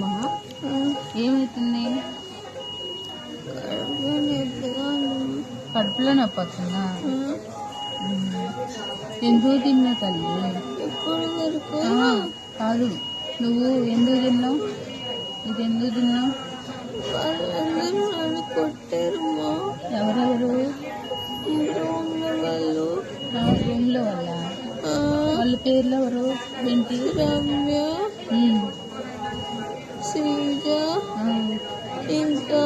మహా ఏమవుతుంది? కడుపులో నొప్పి వస్తుందా? ఎందుకు తిన్నావు తల్లి? కాదు, నువ్వు ఎందుకు తిన్నావు? ఇది ఎందుకు తిన్నావు? ఎవరెవరు? రూమ్ లో వాళ్ళ పేర్లు ఎవరు? ఏంటి? రమ్య, శ్రీజ, ఇంకా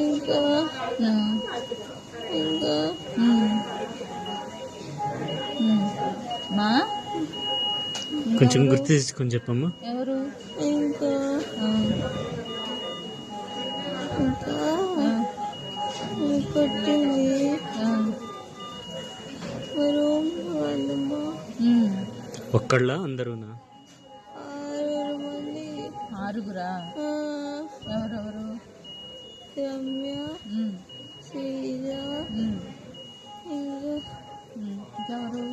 ఇంకా ఇంకా మా కొంచెం గుర్తు తీసుకొని చెప్పమ్మా. ఎవరు? ఇంకా ఇంకా కొట్టింది వాళ్ళమ్మా. ఒక్కళ్ళ అందరూనా? 6 మంది. 6గురా? ఎవరెవరు? రమ్య, శ్రీజ, ఇంకెవరు?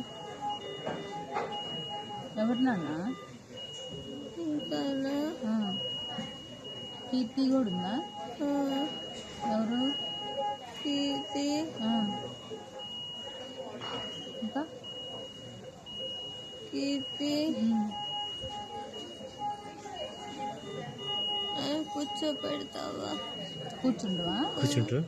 ఎవరు నాన్న? ఇంకా కీర్తి కూడా ఉందా? ఎవరు? కీర్తి, ఇంకా కీర్తి. కూర్చోపెడతావా? కూర్చుంటావా? కూర్చుంటారా?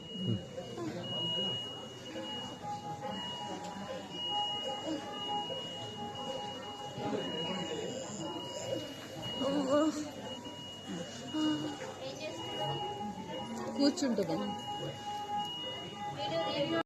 కూర్చుంటుందా?